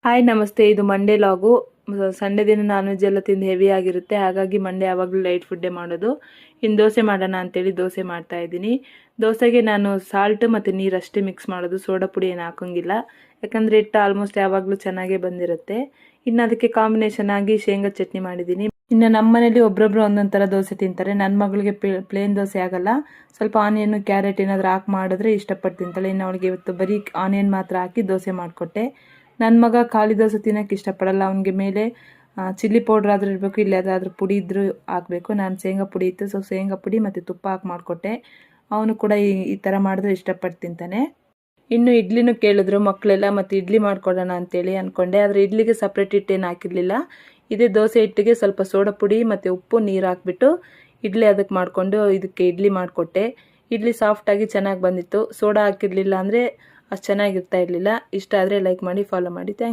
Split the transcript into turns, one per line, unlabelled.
Hi ನಮಸ್ತೆ, ಇದು Monday ಲಾಗು. Sunday ದಿನ ನಾನ್ ವೆಜ್ ಎಲ್ಲ ತಿಂದು ಹೆವಿ ಆಗಿರುತ್ತೆ, ಹಾಗಾಗಿ ಮಂಡೇ ಯಾವಾಗಲೂ ಲೈಟ್ ಫುಡ್ಡೇ ಮಾಡೋದು. ಇನ್ನು ದೋಸೆ ಮಾಡೋಣ ಅಂತೇಳಿ ದೋಸೆ ಮಾಡ್ತಾ ಇದ್ದೀನಿ. ದೋಸೆಗೆ ನಾನು ಸಾಲ್ಟ್ ಮತ್ತು ನೀರು ಅಷ್ಟೇ ಮಿಕ್ಸ್ ಮಾಡೋದು, ಸೋಡಾ ಪುಡಿ ಏನು ಹಾಕೋಂಗಿಲ್ಲ. ಯಾಕಂದರೆ ಹಿಟ್ಟು ಆಲ್ಮೋಸ್ಟ್ ಯಾವಾಗಲೂ ಚೆನ್ನಾಗೇ ಬಂದಿರುತ್ತೆ. ಇನ್ನು ಅದಕ್ಕೆ ಕಾಂಬಿನೇಷನ್ ಆಗಿ ಶೇಂಗಾ ಚಟ್ನಿ ಮಾಡಿದ್ದೀನಿ. ಇನ್ನು ನಮ್ಮ ಮನೇಲಿ ಒಬ್ಬೊಬ್ರು ಒಂದೊಂದು ಥರ ದೋಸೆ ತಿಂತಾರೆ. ನನ್ನ ಮಗಳಿಗೆ ಪ್ಲೇನ್ ದೋಸೆ ಆಗಲ್ಲ, ಸ್ವಲ್ಪ ಆನಿಯನ್ನು ಕ್ಯಾರೆಟ್ ಏನಾದರೂ ಹಾಕಿ ಮಾಡಿದ್ರೆ ಇಷ್ಟಪಟ್ಟು ತಿಂತಾಳೆ. ಇನ್ನು ಅವಳಿಗೆ ಇವತ್ತು ಬರೀ ಆನಿಯನ್ ಮಾತ್ರ ಹಾಕಿ ದೋಸೆ ಮಾಡಿಕೊಟ್ಟೆ. ನನ್ನ ಮಗ ಖಾಲಿ ದೋಸೆ ತಿನ್ನೋಕ್ಕೆ ಇಷ್ಟಪಡಲ್ಲ, ಅವನಿಗೆ ಮೇಲೆ ಚಿಲ್ಲಿ ಪೌಡ್ರ್ ಆದರೂ ಇರಬೇಕು, ಇಲ್ಲ ಅದಾದರೂ ಪುಡಿ ಇದ್ದರೂ ಹಾಕಬೇಕು. ನಾನು ಶೇಂಗಾ ಪುಡಿ ಇತ್ತು, ಸೊ ಶೇಂಗಾ ಪುಡಿ ಮತ್ತು ತುಪ್ಪ ಹಾಕಿ ಮಾಡಿಕೊಟ್ಟೆ. ಅವನು ಕೂಡ ಈ ಥರ ಮಾಡಿದ್ರೆ ಇಷ್ಟಪಟ್ಟು ತಿಂತಾನೆ. ಇನ್ನು ಇಡ್ಲಿನೂ ಕೇಳಿದ್ರು ಮಕ್ಕಳೆಲ್ಲ, ಮತ್ತು ಇಡ್ಲಿ ಮಾಡ್ಕೊಡೋಣ ಅಂತೇಳಿ ಅಂದ್ಕೊಂಡೆ. ಆದರೆ ಇಡ್ಲಿಗೆ ಸಪ್ರೇಟ್ ಹಿಟ್ಟೇನು ಹಾಕಿರಲಿಲ್ಲ. ಇದೇ ದೋಸೆ ಹಿಟ್ಟಿಗೆ ಸ್ವಲ್ಪ ಸೋಡಾ ಪುಡಿ ಮತ್ತು ಉಪ್ಪು ನೀರು ಹಾಕ್ಬಿಟ್ಟು ಇಡ್ಲಿ ಅದಕ್ಕೆ ಮಾಡಿಕೊಂಡು ಇದಕ್ಕೆ ಇಡ್ಲಿ ಮಾಡಿಕೊಟ್ಟೆ. ಇಡ್ಲಿ ಸಾಫ್ಟಾಗಿ ಚೆನ್ನಾಗಿ ಬಂದಿತ್ತು. ಸೋಡಾ ಹಾಕಿರಲಿಲ್ಲ ಅಂದರೆ ಅಷ್ಟು ಚೆನ್ನಾಗಿರ್ತಾ ಇರಲಿಲ್ಲ. ಇಷ್ಟ ಆದರೆ ಲೈಕ್ ಮಾಡಿ, ಫಾಲೋ ಮಾಡಿ. Thank you.